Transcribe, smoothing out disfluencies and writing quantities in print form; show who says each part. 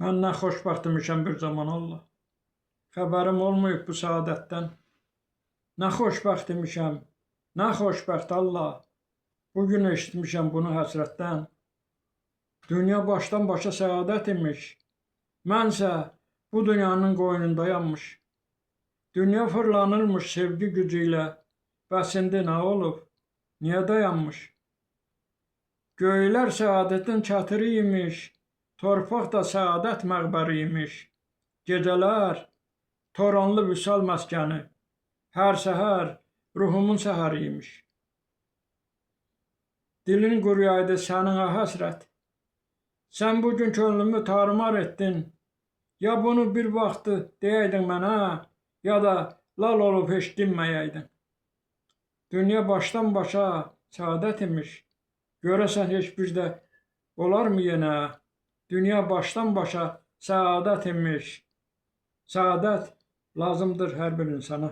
Speaker 1: Mən nə xoşbəxt imişəm bir zaman Allah. Xəbərim olmayıb bu səadətdən. Nə xoşbəxt imişəm, nə xoşbəxt Allah. Bugün eşitmişəm bunu həsrətdən. Dünya başdan başa səadət imiş. Mənsə bu dünyanın qoynundayanmış. Dünya fırlanırmış sevgi gücü ilə. Bəs indi nə olub? Niyə dayanmış? Göylər səadətin çətiri imiş. Torpaq da səadət məqbəri imiş. Gecələr toranlı vüsal məskəni. Hər səhər ruhumun səhəri imiş. Dilin quruyaydı səninə həsrət. Sən bugün könlümü tarmar etdin. Ya bunu bir vaxtı deyəydin mənə, ya da lal olub heç dinməyəydin. Dünya başdan başa səadət imiş. Görəsən heç bir də olarmı yenə? Dünya başdan başa səadət imiş. Səadət lazımdır hər bir insana.